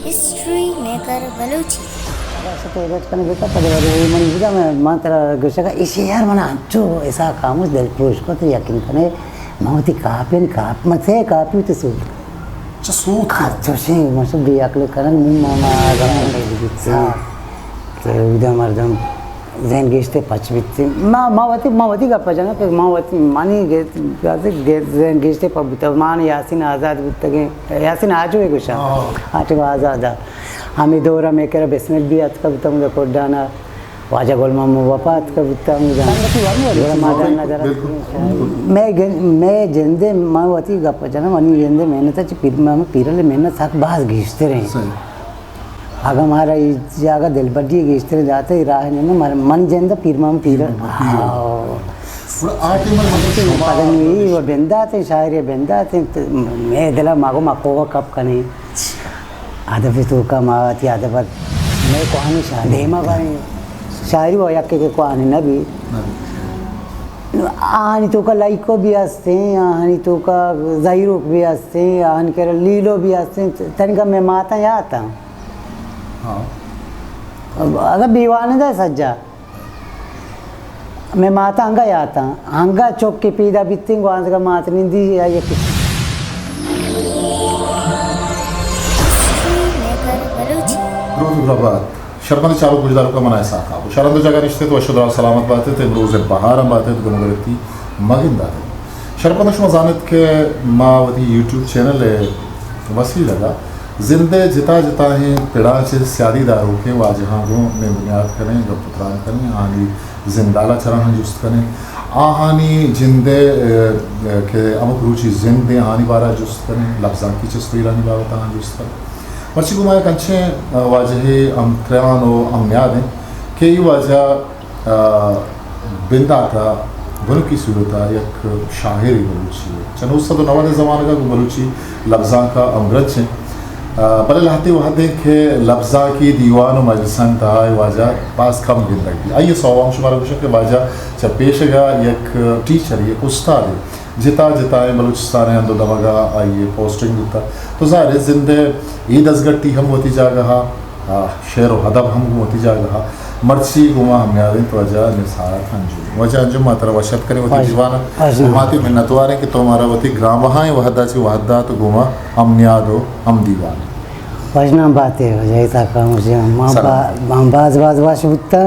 history maker Balochi असं ते रचकन बेटा पदवारी मन बुझा मैं मात्र गशका इसे यार मना जो ऐसा काम उस दिल पुरुष को तो यकीन कने मावती कापेन काप मत है कापी तो सू सूत तो से मसब भी अकल करन मामा गमन के के उदा मर्दम जैन गेस्ते पचवित मावती का पजना के मावती मानी गे जैन गेस्ते पबुत मान यासीन आजाद बुतगे यासीन आजो है गुशा आजो आजाद हमें दौरा में कर बिस्मिल भी अत का बुता मुझे कोडाना वाजा गोलमा वफात का बुता मुझे मैं जिंदे मावती का पजना मनी जिंदे मैंने तो पीरले मैंने साथ बाज घिसते रहे आगे हमारा इस जगह दिल बड्डी घिसते जाते ही राह ने ना मन जिंदा पीरमा में पीर पता नहीं वो बंदा थे शायरी बंदा थे मैं दिला मागो माको कब कने आधा फिर तो का मावती आधा पर मैं कहानी देमा बारे शायरी वो यक्के के कहानी ना भी आहानी तो का लाइको भी आस्ते आहानी तो का जाहिरो भी आस्ते आहानी के लीलो भी आस्ते तनिका मैं माता या आता अगर बीवाने दा सज्जा मैं माता अंगा या आता अंगा चौक के पीदा बित्ती वहाँ का माता निंदी या ये शर्मंद चालू गुजदारों का मना ऐसा था शरंद जगह रिश्ते तो अशुद्ध सलामत बातें थे रोज़ बहार बातें तो गुनगरती मगिंदा थे शर्मंद शुमा जानत के मावती यूट्यूब चैनल है वसी लगा जिंदे जिता जिता हैं पिड़ा से स्यादीदारों के वाजहाँ को में बुनियाद करें जब पुत्रान करें आहानी जिंदाला चरण जुस्त करें आहानी जिंदे के अमुक रुचि जिंदे आहानी बारा जुस्त करें लफ्ज़ा की चस्पी रानी बाबा जुस्त करें मर्ची गुमाया कंचे वाजह हम त्रयान और हम याद हैं कि ये वाजह बिंदा था बन की सूरत एक शाहिरी बलूची है चनो सब नवाने ज़माने का बलूची लफ्ज़ा का अमृत है बल लहते वहदे के लफ्ज़ा की दीवान और मजलिसन था वाजह पास कम गिंदगी आइए सवाम शुमार कुछ के वाजह जब पेशगा एक टीचर एक उस्ताद है जिता जिता बलूचिस्तान अंदो दमगा आइए पोस्टिंग होता तो ज़ाहिर जिंदे ईद अजगट्टी हम होती जागा शेर व हदब हम होती जागा मर्ची गुमा हम यादें तो वजह निसार अंजुम वजह अंजुम मात्रा वशत करें वती दीवाना माती मिन्नतवार है कि तुम्हारा वती ग्राम वहाँ वहदा से वहदा तो गुमा हम यादो हम दीवाने वजना बातें हो जाए ताका मुझे हम बाज बुत्ता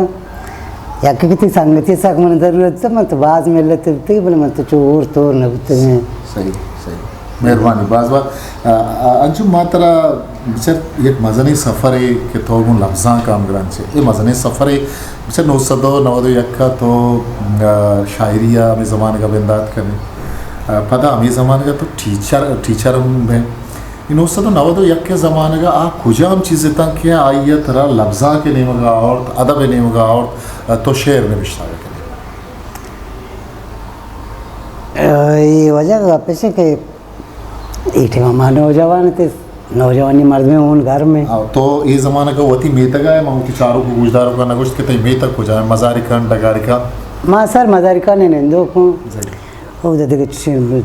या किती संगती साक मन जरूरत मत बाज में लेते थे बोले मत चोर तोर न बुत्ते सही सही मेहरबानी बाज अंजुम मात्रा बिचार एक मजनी सफ़र है कि तो उन लफ्ज़ा काम करान से ये मजनी सफ़र है बिचार 991 यक्का तो शायरिया में ज़माने का बिंदात करने पता हमें ज़माने का तो टीचर में 991 यक्के ज़माने का कुछ हम चीज़ें तक क्या आई तरह लफ्ज़ा के नेम का और अदब नेम का और तो शेर ने बिश्ता ये वजह पैसे के एक मामा नौजवान थे नौजवानी मर्द में उन घर में तो ये ज़माना का वती मेतगा है माउती चारों को गुजदारों का नगुश्त के तई मेतक हो जाए मजारिका डगारिका मां सर मजारिका ने नंदो को वो देखे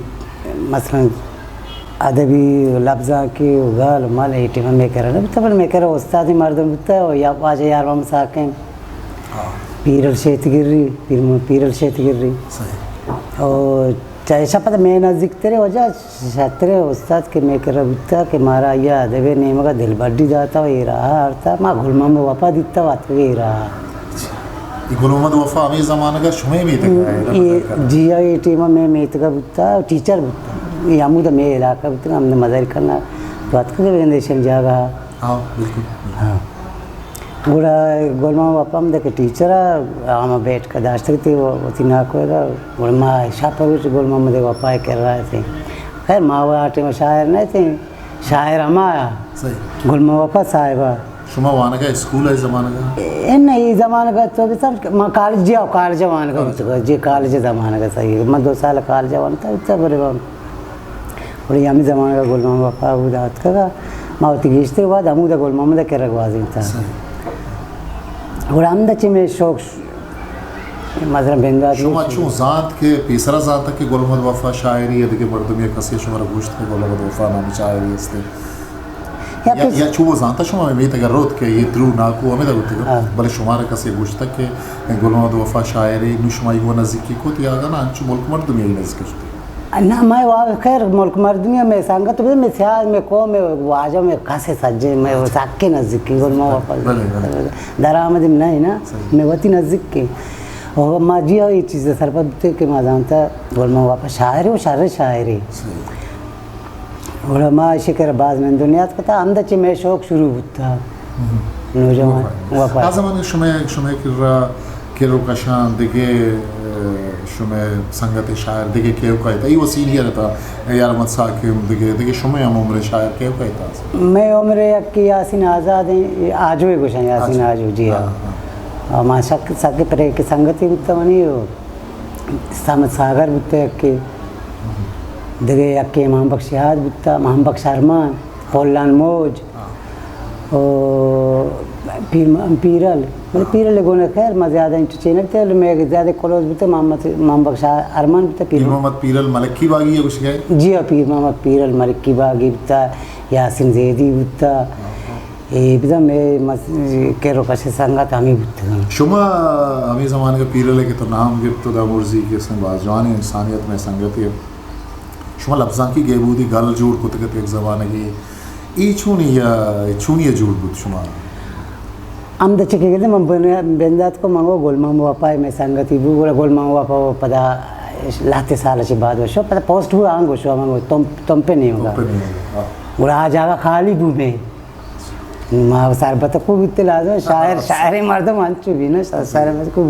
मसलन अदबी लफ्ज़ा की गाल माल एटी में कर रहा तब मैं कर उस्ताद मर्द बुता या आज यार हम साकें पीरल शेत गिर रही पीरल शेत गिर रही और ऐसा पता मैं नज़दीक तेरे वजह छात्र उस्ताद के मैं कर बुता के मारा या अदबे नेम का दिल बड्डी जाता ये रहा हरता माँ गुलमा में वफा दिखता बात ये रहा गुलमद वफा हमें ज़माने का शुमे में ये जिया ये टीम में मेत का बुता टीचर बुता ये आमुदा में इलाका बुता हमने मदर करना बात करके वेंदेशन जागा हाँ बिल्कुल हाँ गुड़ा गोलमा वफा हम देखे टीचर आम बैठ कर दाश्त थी वो ना कोएगा गोलमा शाप गोलमा में वफा कर रहे थे खैर माँ वो आटे में शायर नहीं थे शायर हमारा गोलमा वफा साहिबा शुमा वाना का स्कूल है ज़माने का नहीं ज़माने का तो भी सब माँ कॉलेज जाओ कॉलेज जमाने का जी कॉलेज ज़माने का सही मैं 2 साल कॉलेज जवान था इतना बड़े बाम और यमी ज़माने का गोलमा वफा उदात का मावती घीचते के बाद हम गोलमा में के रखवाजी था और हम दची में शौक मतलब बिंदा शुमा चूँ ज़ात के पीसरा ज़ात के गोलमद वफा शायरी यदि के मर्दमी कसी शुमार गोश्त के गोलमद वफा नाम शायरी इसते या चुवो जानता शुमा में तगर रोत के ये द्रू ना को हमें तक बले शुमार कसे गुश्ता के गोलमा दो वफा शायरी नुशमा यो नजदीकी को तियागा ना अंचु मुल्क मर्द में नजदीक ना मैं वहाँ खैर मुल्क मर्दमिया में संगत तो मैं सियाज में को में वाजो में कासे सज्जे में वो साके नजदीक की गोलमा वापस दरामद नहीं ना मैं वती नजदीक की और माजी ये चीज़ सरपत के माँ जानता गोलमा वापस शायरी वो शायरी और माँ शिकर बाज में दुनिया तो पता अंदर ची में शौक शुरू होता नौजवान वापस आज़मान शुमे किरो कशान दिखे शुमे संगत शायर दिखे क्यों कहता ये वसील ही रहता यार मत साकिम दिखे शुमे हम उम्र शायर क्यों कहता मैं उम्र की यासीन आज़ाद है आजो ही कुछ यासीन आजो जी हाँ और माँ साके परे की संगति बुत्ता मनी हो सामत सागर बुत्ते के दिखे यक्के मोहम्मद शहाद बुत्ता मोहम्मद शर्मान पोलान मौज और पीरल मतलब पीरल गोने खैर मैं ज़्यादा इंटरचेनर थे मैं ज़्यादा क्लोज भी थे मोहम्मद शाह अरमान भी था पीर मोहम्मद पीरल मलक्की बागी है कुछ क्या जी हाँ पीर मोहम्मद पीरल मलक्की बागी भी था यासिन ज़ैदी भी था ये भी था मैं केरो कशे संगत हमी भी था शुमा हमी ज़माने का पीरल है कि तो नाम गिफ्ट तो दामुर्जी के संग बाजवानी इंसानियत में संगति है शुमा लफ्ज़ां की गेबूदी गल जोड़ कुतकत एक ज़माने की ये छूनी या जोड़ बुत शुमा हम दच्चे के कहते मैं बेंदात को मांगो गोलमाम वापा है मैं संगति भी बोला गोलमाम वापा वो पता लाते साल से बाद वो शो पता पोस्ट हुआ आंग वो शो मांगो तुम पे नहीं होगा बोला आ जाएगा खाली बू में माँ सार बता को बित्ते लाजो शायरी मर्द मानचू भी ना सारे मत को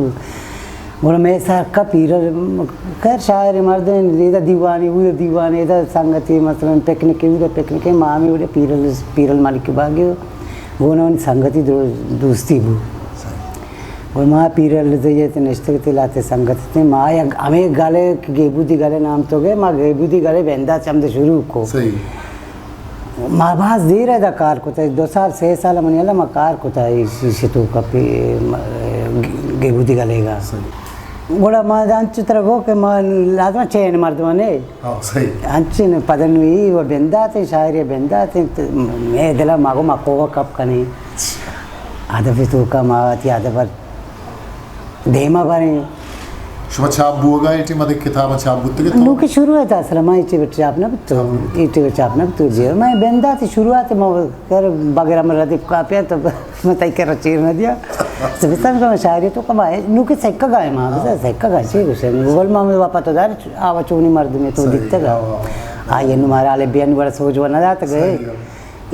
बोला मैं सार का पीरल खैर शायरी मर्द इधर दीवानी इधर संगति मतलब पिकनिक मामी बोले पीरल मालिक के बागी वो ना संगति दोस्ती वो और माँ पीरल ये तो निश्चित के लाते संगति थे माँ या हमें गाले गेबूदी गाले नाम तो गए माँ गेबूदी गाले बेंदा चमदे शुरू को सही माँ बास दे रहा था कार को था 2 साल 6 साल मनी वाला माँ कार को था इसी तो कपी गेबूदी गालेगा बोला माँ अंचु तरह वो के माँ लादमा चेन मर्दमा ने सही अंचु ने पदन हुई वो बेंदा थे शायरी बेंदा थे मैं दिला मागो माकोवा कप कने आधा फिर तो का मावती आधा पर देमा बने शुमा छाप बुआ इटी मदे किताब छाप बुत्ते के नु की शुरुआत असल में इटी बच्चे आपने तो इटी बच्चे आपने तो जी मैं बेंदा थी शुरुआत में कर बगैर में रदीप का पे तो मैं तय कर चीर न दिया तो बिस्तर का शायरी तो कब आए नु के सेक्का गाए मां बस सेक्का गाए छी कुछ गूगल मां में वापस तो दार आवा चोनी मर्द में तो दिखते गा आ ये नु मारा ले बियान बड़ा सोच बना जात गए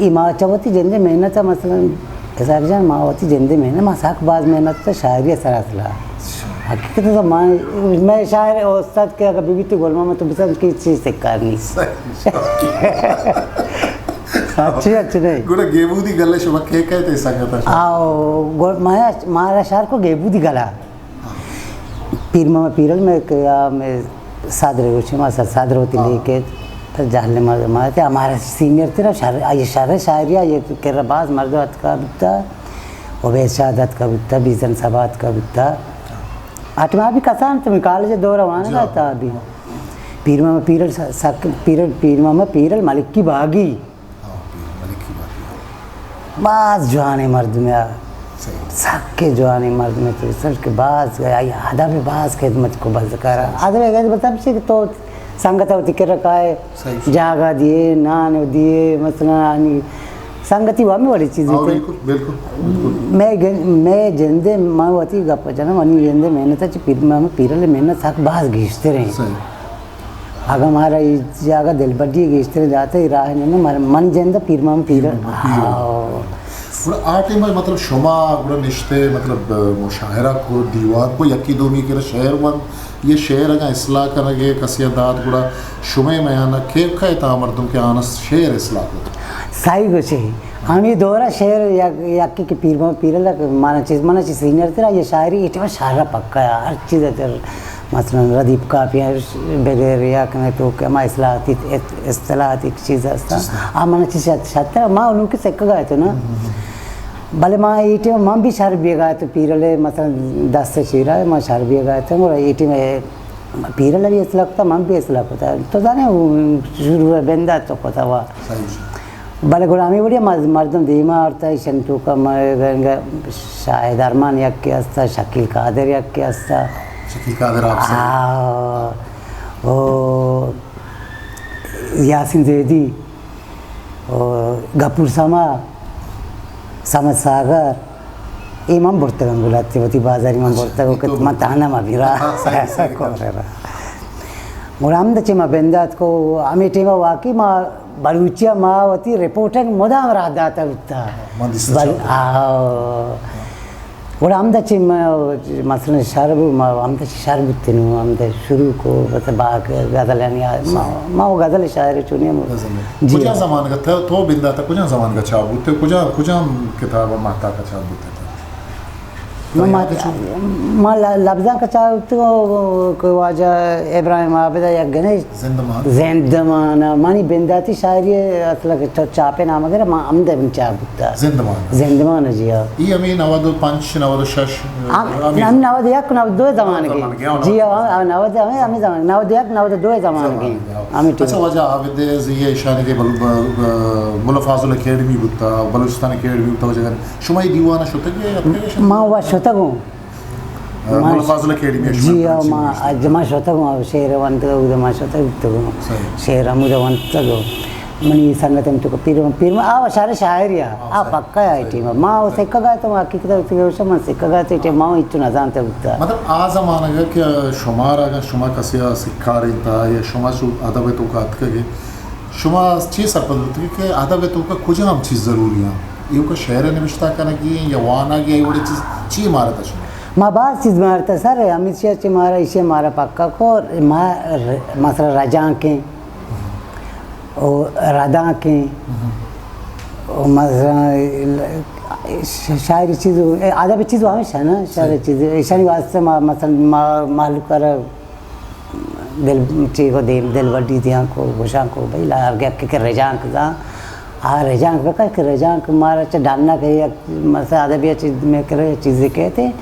ई मां चवती जिंदे मेहनत मसलन ऐसा जान मां होती जिंदे मेहनत मां साख बाज मेहनत तो शायरी सरासला हकीकत तो मैं शायर उस्ताद के अगर बीबी तो गोलमा में तो बिल्कुल की चीज़ से करनी अच्छी नहीं गुड़ा गेबूदी गले शुमा क्या कहते संगत आओ मारा शार को गेबूदी गला पीर मामा पीरल में क्या मैं सादरे उसी माँ सादर होती लेके फिर जाने मारते हमारे सीनियर थे ना ये शायरी ये केरबाज मर्दात का बिता ओबे शादत का बिता बीजन सबात का बिता आठवां भी कसान तो कॉलेज दो रवाना रहता अभी पीर मामा पीरल मलिक की बागी बाज जवानी मर्द में साके जवानी मर्द में तो सर के बाज गया आधा भी बाज खिदमत को बंद करा आधा भी गए बता से तो संगत होती के रखा है जागा दिए नान दिए मसलन संगति वामी वाली चीज़ बिल्कुल मैं जिंदे माँ होती गप जना मनी जिंदे मेहनत पीरल मेहनत साक बाज घींचते रहे अगर हमारा जागा दिल बड्डी घींचते रहे जाते ही राह में मन जिंदा पीर माँ पीरल आटे में मतलब शुमा गुड़ा निश्ते मतलब मुशाहरा को दीवार को यकी दोमी के शहर वन ये शहर अगर इसलाह करने कसियदात गुड़ा शुमे में आना खेल खाए था मर्दों के आना शहर इसलाह को साई गोचे हम ये दोरा शेर याकी के पीर पीरल माना चीज़ सीनियर तेरा ये शायरी इतना शारा पक्का है हर चीज़ है मसलन रदीप का पिया बगैर या कहें तो क्या माँ इस्लाहाती चीज़ है माना चीज़ छात्र माँ उनके सेक्का गए थे ना भले माँ ईटी में माँ भी शार भी गए थे पीरल मसलन 10 से चीरा है माँ शार भी गए थे और ईटी में पीरल भी इस लगता माँ भी इस लगता है तो जाने शुरू में बेंदा तो पता हुआ बड़े गुलामी बढ़िया मर्दम धीमा होता है शंतु का शाहिद अरमान यक के हस्ता शकील कादर यक के हस्ता शकील कादर आपसे वो यासिन जैदी और गपूर समा समझ सागर इमाम बुर्तगन बुलाते होती बाजार इमाम बुर्तगो के मताना मबिरा ऐसा कोरेरा मुरामद चिमा बेंदात को आमी टीमा वाकी मा बलूचिया मावती रिपोर्टिंग मुदाम रादाता उता और आमदा चिम मसलन शरबु मा आमदा शरबु तिनु आमदा शुरू को मतलब बाग गजल यानी मा वो गजल शायर चुनिए जी कुछ ज़मान का था तो बिंदा था कुछ ज़मान का चाबुते कुछ किताब माता का चाबुते था माँ लफ्ज़ा का चाबुते को वाजा इब्राहिम आबिदा या गणेश ज़िंदमान मानी बिंदाती शायरी असल के चापे नाम वगैरह माँ आमदा बिन चाबुता ज़िंदमान जी हाँ ये अमीन नवादो पंच नवादो शश हम नवाद एक नवाद दो ज़मान के जी हाँ नवाद हमें ज़मान नवाद एक नवाद दो ज़मान के हमें अच्छा वजह आविदे ये इशारे के मुल्लाफाजुल अकेडमी बुता बलूचिस्तान अकेडमी बुता वजह शुमाई दीवाना शुतक ये माँ वा शुतक हूँ मुल्लाफाजुल अकेडमी जी हाँ माँ आज माँ शुतक हूँ शेर वंत को माँ शुतक हूँ शेर अमुद वंत को मनी संगत में तो पीर में आव सारे शायरिया आ पक्का है टीम माँ वो सिक्का गया तो माँ की किताब उसे मन सिक्का गया तो टीम माँ इतना ना जानते बुता मतलब आज ज़माना का क्या शुमारा का शुमा कसिया सिक्का रही था या शुमा शु अदब तो का अतके शुमा चीज़ सरपंच के अदब तो का कुछ हम चीज़ ज़रूरी हैं ये को शहर निविष्टा करने की या वाना की ये बड़ी चीज़ मारा था शुमा माँ बात चीज़ मारता सर अमित शाह ची मारा इसे मारा पक्का को माँ मसला रजा के और राधा के शायरी चीज़ आधा भी चीज़ हमेशा ना शायरी चीज़ ऐसा वास्ते मसलन मालूम कर दिल चीज़ को दिल वड्डी दिया को घुसा को भाई ला आगे के रजांक जा रजांक बेकार के रजांक मारा च डालना कही मसला आधा भी चीज़ में करे चीज़ें कहते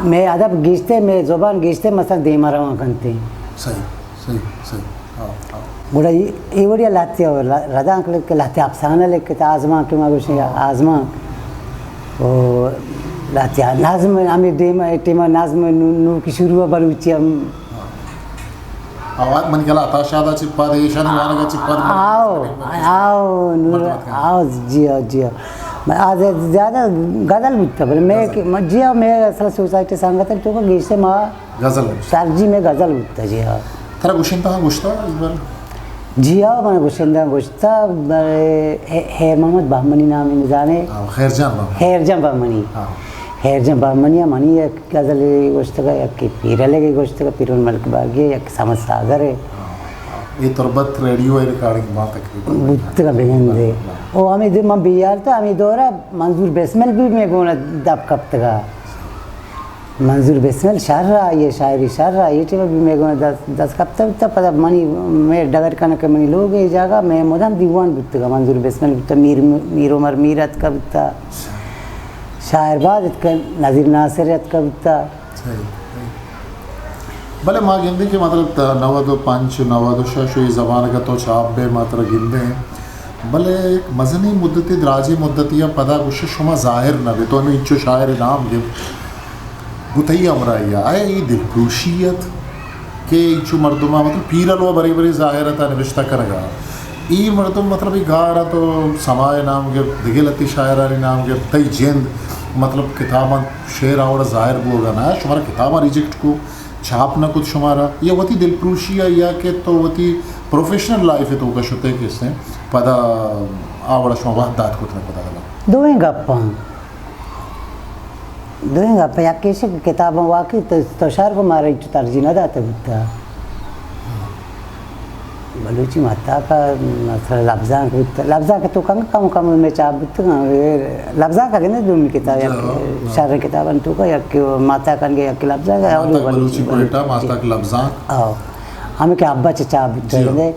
मैं अदब गीचते मैं ज़ुबान गीचते मसला दे मारा वहाँ करते सही सही सही बुरा ये बढ़िया लाते हो रजा के लाते अफसाना लेके तो आज़मा के मागुश आज़मा वो लाते नाज़म आमिर टीमा नाज़म नूर की शुरू बलूची हम आवाज़ मन के लाता शादा चिप्पा दे शादी वाला का चिप्पा आओ नूर आओ जियो मैं आज ज़्यादा गज़ल बुझता बोले मैं जिया मैं असल सोसाइटी संगत है तो का गीसे माँ गज़ल सरजी में गज़ल बुझता जी हाँ थरा गुशिंता हाँ गुश्ता इस बार जी हाँ मैंने गुशिंदा गुश्ता है मोहम्मद बामनी नाम है जाने खैरजान बामनी खैरजान बामनी मनी एक गज़ल गुश्ता का एक पीरले के गुश्ता का पीरुल मल्क बागी एक समझ सागर है ये तुरबत रेडियो है रिकॉर्डिंग बात तकरीबन बुत्त का बेहंदे ओ हमें दो मैं बियार तो हमें दोरा मंजूर बेस्मेल भी मैं गोना दब कब तक मंजूर बेस्मेल शार रहा ये शायरी शार रहा ये टीम भी मैं गोना दस कब तक पता मनी मैं डगर का न के मनी लोग ये जगह मैं मुदाम दीवान बुत्त का मंजूर बेस्मेल बुत्त मीर उमर मीरत का बुत्त शायरबाद का नज़ीर नासिरत का बुत्त भले माँ गिंदे के मतलब नवादो पंच नवादो शश ये ज़बान का तो छाप बे मात्र गिंदे भले एक मजनी मुद्दती दराजी मुद्दती या पदा कुछ शुमा जाहिर न बे तो हमें इच्छो शायर नाम गिव बुतई अमराइया आए ये दिलखुशियत के इच्छो मर्दुमा मतलब पीरा लो बड़ी बड़ी जाहिरता निविष्टा करेगा ये मर्दुम मतलब ये गारा तो समाय नाम गिव दिगिलती शायरानी नाम गिव तई जेंद मतलब किताबन शेर आवड़ा जाहिर बोगा ना शुमारा किताबा रिजेक्ट को छापना कुछ शुमारा या वती दिलप्रूशिया या के तो वती प्रोफेशनल लाइफ है तो का शुते के इसने पदा आवड़ा शुमा दात कुछ न पता लगा दोएं गप्पा या कैसे किताबों वाकई तो शार को मारे तरजीह न दाते बुद्धा बलूची माता का लफ्ज़ा का तो कम में चाह बुद्धा लफ्ज़ा का कहने दूम किताब या शार किताबन तो का या कि माता का या कि लफ्ज़ा का और बलूची पलटा माता का लफ्ज़ा आओ हमें क्या अब्बा चाह बुद्धा कहने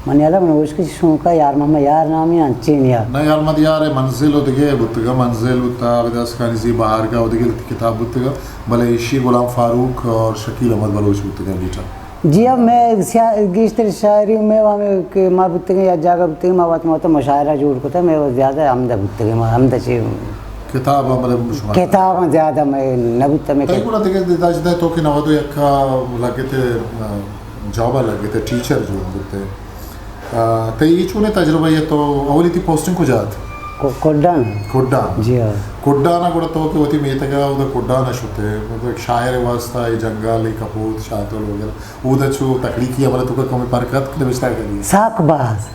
मने अलग मैंने उसकी शौक है यार मम्मा यार नाम ही अंचीन यार ना यार मत यार मंजिल उतगे बुद्धा मंजिल बुद्धा विदास खानी सी बाहर का उतगे किताब बुद्धा भले ईशी गुलाम फारूक और शकील अहमद बलूच बुद्धा बेटा जी अब मैं गिश्तर शायरी में वहाँ माँ बुत्ते या जागा बुत्ते माँ बात में मुशायरा जोड़ को था मैं वो ज़्यादा हमदा बुत्ते हमदा ची किताब मतलब किताब ज़्यादा मैं नबुत्ता में कई गुना देखे दाजदा तो कि नवादो यक्का लगे थे जॉब लगे थे टीचर जो होते तो ये चुने तजुर्बा ये तो अवली थी पोस्टिंग को जात कोड्डान कोड्डान जी हाँ कोड्डाना కూడా तो कि वती मेतगा उधर कोड्डाना शुते मतलब एक शायर वास्ता ये जंगल एक कपूत शातल वगैरह उधर छो तकलीफी वाला तो का कमी परकत के विस्तार करिए साकबाज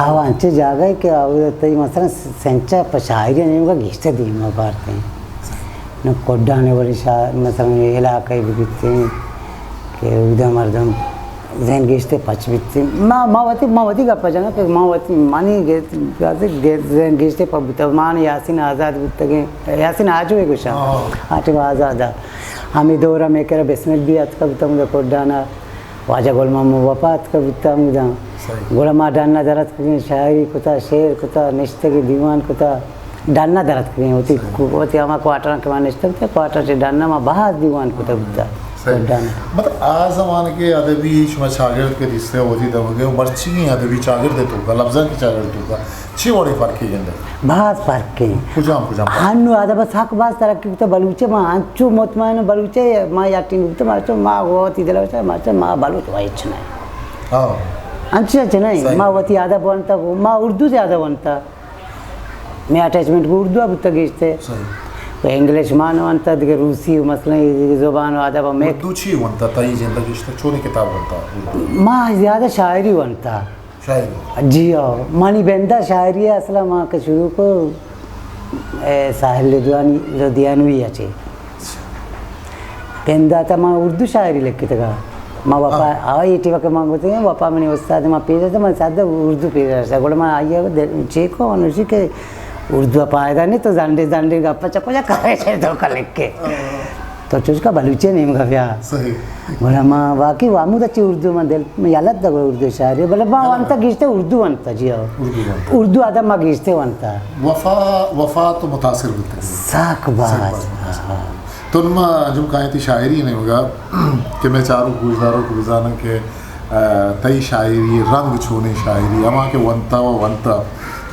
आवांचे जागा के आवे तई मसलन सेंचा पशायरी नहीं का घिसते दी में पारते हैं न कोड्डाने वाली शायर मसलन इलाके भी बिकते हैं कि उधर मर्दम जैन गेस्ते पचवित्ती मावती का पजाना कि मावती मानी जैन गेस्ते पबुता मान यासिन आज़ाद बुत्तगे यासिन आज हुए कुछ आज वो आज़ाद हमें दौरा में कर बिस्मिल भी अत का बुता मुझे कोड्डाना वाजा गोलमा वफात का बुता मुझे गोलमा डालना दरत करें शायरी कुता शेर कुता निश्ते की दीवान कुता डालना दरत करें होती हमारे क्वार्टर के मान निश्ते कुता क्वार्टर से डालना माँ बाहर दीवान कुता बुता मतलब आज ज़माने के अदबी शुमा शागिर्द के रिश्ते होती दबगे मर्ची अदबी शागिर्द तो का लफ्ज़ की शागिर्द तो का ची बड़ी फ़र्क है जंदे बहुत फ़र्क है कुजाम हानु आदा बस हक बास तरक्की तो बलूचे माँ अंचु मुतमान बलूचे माँ याटिन तो मारचो माँ वो ती दिला बच्चा मारचो माँ बलूच वाई चुनाई हाँ अंचु चुनाई माँ वो ती आदा बनता माँ उर्दू से आदा बनता मैं अटैचमेंट को उर्दू अब तक गिरते इंग्लिश मानो अंत दिखे रूसी मसला ज़ुबान अदब में उर्दू छी वंता ताई जिंदगी इश्ते छोनी किताब वंता माँ ज़्यादा शायरी वंता शायरी जी हाँ मानी बेंदा शायरी है असला माँ के शुरू को साहिल लुधियानवी अच्छे बेंदा था माँ उर्दू शायरी लिखी था माँ बापा आई टी वक्त माँ बोलते हैं बापा मैंने उस्ताद माँ पेजा था मैं सादा उर्दू पेजा था गोड़ा माँ आइए चेको अनुषी के उर्दू पाएगा नहीं तो जानडे गप्पा चप्पा जा करे तो का लिख के तो चुस्का बलूचे नहीं मगर ब्याह सही बोला माँ वाकई वामू अच्छी उर्दू में दिल में यालत तक उर्दू शायरी बोले माँ वंता गिश्ते उर्दू वंता जी हाँ उर्दू आदा माँ गिश्ते वंता वफा तो मुतासिर होते हैं साकबाज तो उनमा जब कहीं थी शायरी नहीं होगा कि मैं चारों गुजदारों को गुजारन के तई शायरी रंग छोने शायरी अमा के वंता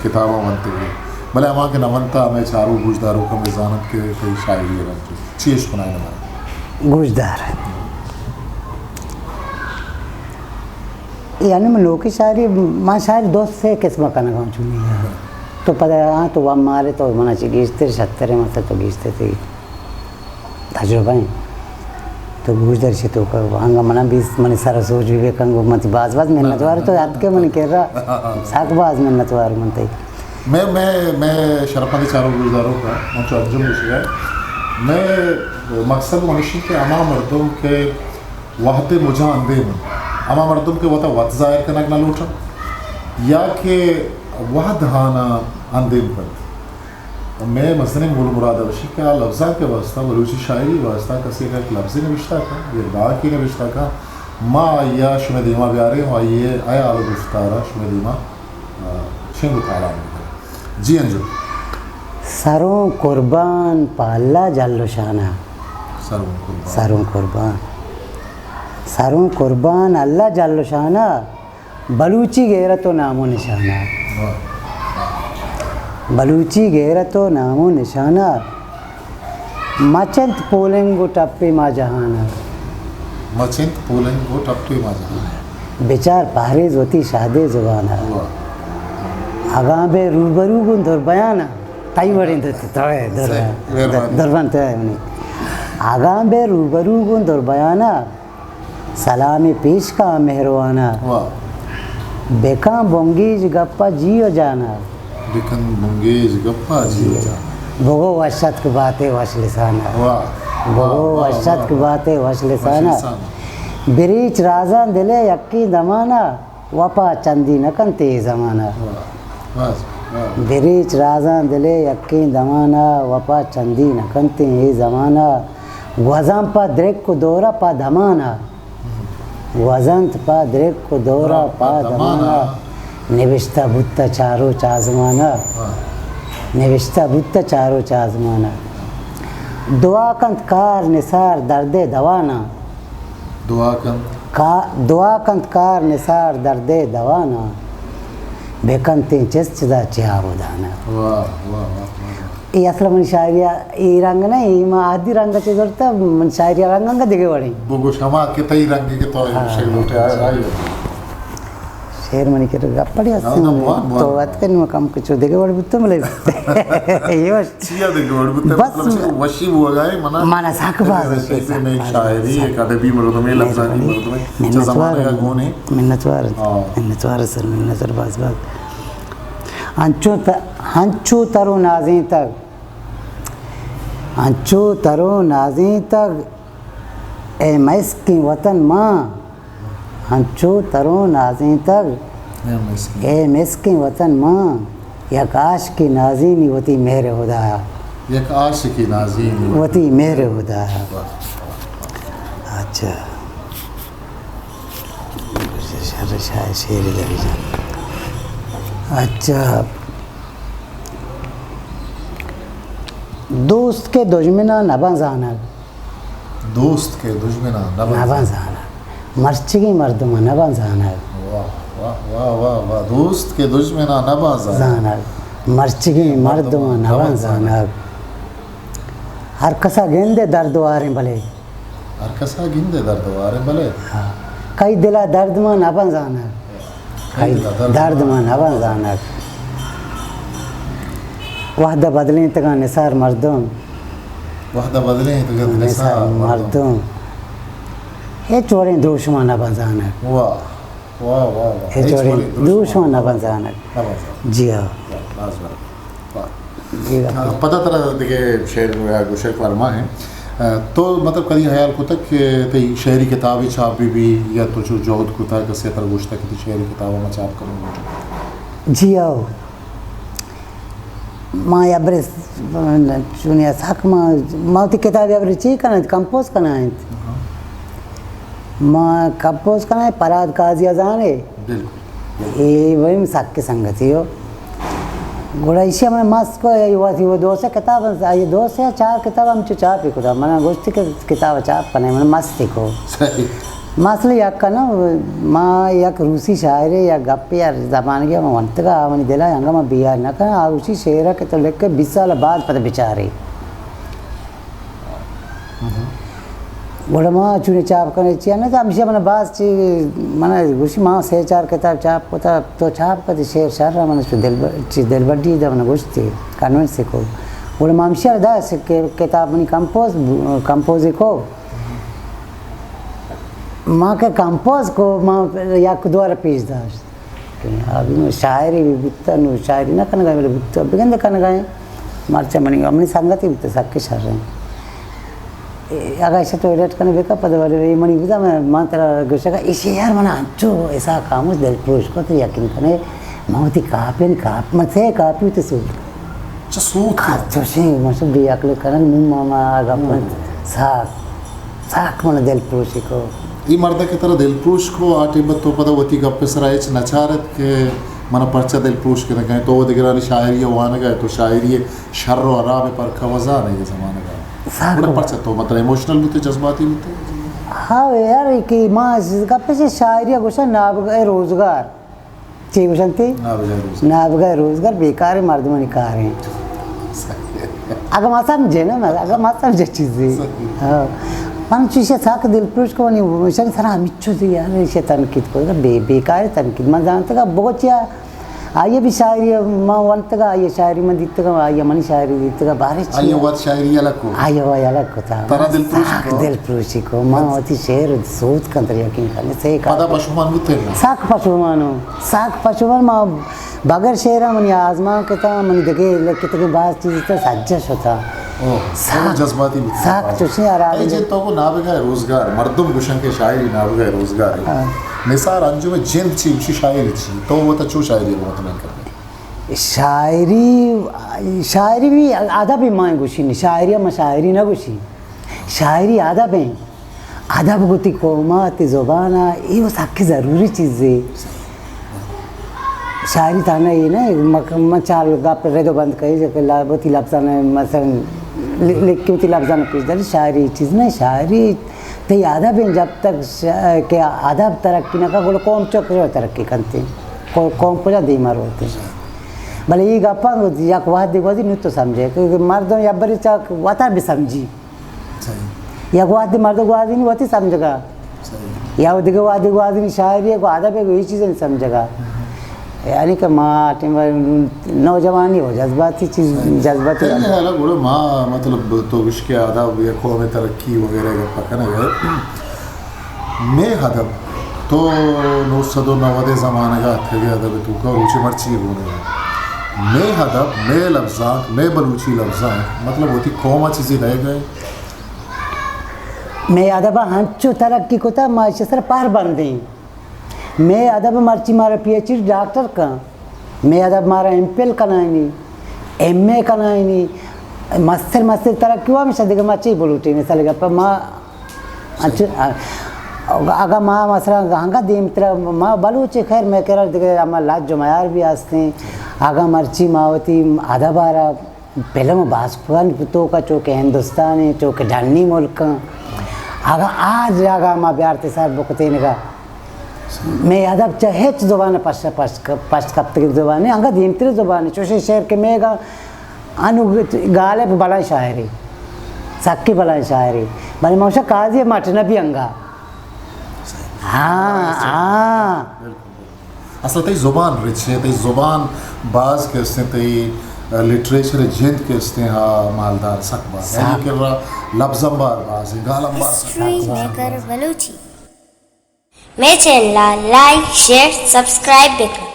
किताबा वंते भले अमा के नवंता मैं चारों गुजदारों का मिजानत के कई शायरी रंग चीज बनाए ना गुजदार यानी मैं लोग की शायरी माँ शायरी दोस्त से किस्म का ना चुनी है तो पता है हाँ तो वह मारे तो मना चाहिए गीचते 70 मतलब तो गीचते थे तजुर्बा तो गुजर से तो हंगा मना 20 मन सारा सोच विवेकांग मत बाज मेहनत वार तो याद के मन कह रहा साक बाज मेहनत वार मनते मैं शरफानी चारों गुजदारों का मुझे अर्जुन है मैं मकसद मनुष्य के अमा मर्दों के वहते मुझा अंधे हूँ अमा मर्दों के वता वत ज़ाहिर करना ना लूटा या कि वह दहाना अंधे पर मैं मसलन मूल मुराद अवशी का लफ्ज़ा के वास्ता बलूची शायरी वास्ता कसी का एक लफ्ज़ी नविश्ता का ये बाग की नविश्ता का माँ या शुमेदीमा ब्यारे हो आइए आया आलो गुफ्तारा शुमेदीमा शेंग उतारा जी अंजू सरों कुर्बान पाला जालो शाना सरों कुर्बान अल्लाह जालो शाना बलूची गैरतो नामो निशाना बलूची गैरतो नामो निशाना मचंत पोलेंगो टप्पे माँ जहाना मचंत पोलेंगो टप्पे माँ जहाना बेचार पारेज होती शादे जुबाना आगां बे रूबरू गुन दर बयाना ताई बड़ी दरबान तो है उन्हें आगां बे रूबरू गुन दर बयाना सलामी पेश का मेहरवाना बेका बोंगीज गप्पा जियो जाना बेकन बोंगीज गप्पा जियो जाना भगो वशत की बातें वश लिसाना भगो वशत की बातें वश लिसाना बिरीच राजा दिले यक्की दमाना वपा चंदी नकन ते जमाना बिरीच राजा दिले यक्की दमाना वपा चंदी नकनते ये जमाना वज़न पा द्रेक को दौरा पा धमाना वज़ंत पा द्रेक को दौरा पा धमाना निविश्ता बुत्ता चारो चाजमाना निविश्ता बुत्ता चारो चाजमाना दुआ कंत कार निसार दर्दे दवाना दुआ कंत का दुआ कंत कार निसार दर्दे दवाना बेकंते चिदा चिया उदाना वाह वाह वाह ये असल मन शायरिया ఈ రంగనే ఈ మా ఆది రంగ చెదొర్త మన శాయరియా రంగంగా దిగేవాడి बुगो क्षमा के तई रंग के तो शेर लुटे आयो शेर मनी के गप्पड़ी तो बात करने में काम कुछ దిగేవాడి बुत्तो मले ये चिया देखो बुत्ते बस मतलब वशी हुआ गए माना साकबा से में शायरी एक अदबी मर्द में लफ्जानी मर्द में जो जमाने का गुण है मिन्नतवार सर मिन्नतवार बाज बाज हंचू तरो नाज़ी तक हंचू तरो नाज़ी तक ए मैस्की वतन माँ हंचू तरो नाज़ी तक ए मैस्की वतन माँ यक आश की नाज़ीनी वती मेरे खुदा एक आश की नाज़ीनी वती मेरे खुदा अच्छा शेर दरीजा अच्छा दोस्त के दुश्मना नबा जाना दोस्त के दुश्मना नबा जाना मर्ची मर्दमा नबा जाना वाह वाह वाह वाह वाह दोस्त के दुश्मना नबा जाना मर्ची मर्दमा नबा जाना हर कसा गेंदे दर्द वारे भले हर कसा गेंदे दर्द वारे भले कई दिला दर्द में नबा जाना दर्द में नबा जाना वहदा बदले तक निसार मर्दों वहदा बदले तक निसार मर्दों ये चोरें दुश्मन नबा जाना वाह वाह वाह ये चोरें दुश्मन नबा जाना जी हाँ पता तरह देखे शेर गुशेक वर्मा है तो मतलब कभी ख्याल को तक ते शेरी किताबी छाप भी या तो जो जोत को था कसे तर गोश्ता की शेरी किताबों में छाप करूँ जी आओ माँ याबरे चुनिया साख माँ ती किताब याबरे ची करना कंपोज करना है माँ कंपोज करना है पराद काजिया जाने ये वही में साख की संगति हो गोड़ा इसी हमें मस्त को युवा थी वो 200 किताब ये 2 से 4 किताब हम चाप ही कुछ मैंने गोश्ती के किताब चाप करने मैंने मस्त को मसले याक का ना माँ याक रूसी शायरे या गप्पे या जबान के मैं वंत का मैंने दिला यंगा मैं बिहार ना करना रूसी शेर के तो लेके 20 साल बाद पता बेचारे गोड़ा माँ चुने चाप करने चाहिए ना तो हमेशा मैंने बात ची मैंने गुशी माँ से 4 किताब चाप को था तो चाप का तो शेर शार रहा मैंने दिल बड्डी जब मैंने गुश्ती कन्वेंट से को गोड़ा माँ हमेशा दा से किताब मैंने कंपोज को माँ के कंपोज को माँ या द्वारा पेश दाश अभी मैं शायरी भी बुत्ता नु शायरी ना करने गए मेरे बुत्ता बिगंदे करने गए मार्चा मनी अपनी संगति बुत्ते सबके शर रहे अगर ऐसा टॉयलेट करने बेका पद वाले मनी बुता मैं माँ तेरा गुस्सा का इसे यार मना अंचो ऐसा काम उस दिल पुरुष को तो यकीन करने मावती कापेन काप मत है कापी तो सूट तो से मतलब दिया अगले करने मुँह मामा आगा मत साख मन दिल पुरुष को ಈ ಮರ್ದಕ್ಕೆ ತರ ದಿಲ್ ಪುರುಷ್ को आटे बत्तो पता वती गप्पे सरायच नचारत के मन परचा दिल पुरुष के गए तो वो दिगरानी शायरी वाने गए तो शायरी शर और आराम पर खवजा नहीं ये जमाने का पूरा परचा तो मतलब इमोशनल भी थे जज्बाती भी थे हाँ यार कि माँ गप्पे से शायरी गुस्सा नाब गए रोजगार ची गुस्संती नाब गए रोजगार बेकार मर्दमनी कार हैं अगर माँ समझे ना अगर माँ समझे चीज़ें हाँ मन चीज़ें साक दिल पुरुष को नहीं वैसा सारा मिच्चो थी यार इसे तनकीद को बेकार तनकीद मैं जानते का बहुत या आइए भी शायरी माँ वंत का आइए शायरी में दिखते का आइए मनी शायरी दिखते का बारिश आइए बात शायरी अलग को आइए वो अलग को था तारा दिल पुरुष को माँ होती शेर सोच कंतर यकीन करने से पता पशुमान बुते साख पशुमान माँ बगर शेरा मनी आजमा के था मनी देखे कितने बात चीज़ तो सज्जस होता जज्बाती साख चुसे आराम जे तो को नाबगा रोजगार मर्दम गुशन के शायरी नाबगा रोजगार निसार अंजु में जिंद छी उसी शायरी छी तो वो तो चो शायरी वो तो नहीं करते शायरी भी आधा भी माँ गुशी नहीं शायरी में शायरी ना गुशी शायरी आधा भी आधा भगवती कोमात ज़ुबाना ये वो सबकी ज़रूरी चीज़ है शायरी थाना ये ना मचाल गाप रेदो बंद कही जब लफ्ज़ाना मसलन लिख के लफ्ज़ाना पेश दर शायरी चीज़ ना शायरी तो ये अदब जब तक के अदब तरक्की ना का गोल कौम चौक तरक्की करते कौम को जा दीमार होते भले ये गप्पा याक वाद दिगोदी नहीं तो समझे क्योंकि मर्दों या बरी चाक वाता भी समझी या वाद मर्दों को आदमी नहीं होती समझेगा या वादी नहीं शायरी को अदब है वही चीज़ें नहीं समझेगा यानी कि माँ नौजवानी हो जज्बाती चीज़ जज्बाती गुड़े माँ मतलब तो इसके आदाब या कौम तरक्की वगैरह का पकना है मैं अदब तो 990 ज़माने का थे अदब तो का ऊँचे मर्ची होने मैं अदब मैं लफ्ज़ा मैं बलूची लफ्ज़ा मतलब होती कौम चीज़ें रह गए मैं अदब हंचो तरक्की को था माशे सर पार बन दी मैं अदब मर्ची मारा PhD डॉक्टर का मैं अदब मारा MPhil कनाइनी MA कनाइनी मस्त तरक्की हुआ मैं शादी का मर्ची बोलूटी नहीं चलेगा पर माँ अच्छा अगर माँ मसला हंगा दीम तरह माँ बलूचे खैर मैं कह रहा देखे हमारे लाज जो मायार भी आस्ते हैं आगा मर्ची मावती अदब आ रहा पहले मैं बासपुरान तो का चौके हिंदुस्तान है चौके ढानी मुल्क का आगा आज आगा माँ बिहार ते साहब बुकते का मैं अदब चाहे ज़ुबान पश्च कब तक ज़ुबान है अंगा दीमती ज़ुबान है चोशे शहर के मैं अनु गाले बला शायरी सक्की बला शायरी बनी मौसा काजी मटना भी अंगा हाँ असल तई ज़ुबान रिच है तई ज़ुबान बाज कहते तई लिटरेचर जिंद कहते हाँ मालदार सकबार यानी कि लफ्ज़ंबार बाज गालंबार हिस्ट्री मेकर बलूची मैं channel like share subscribe baker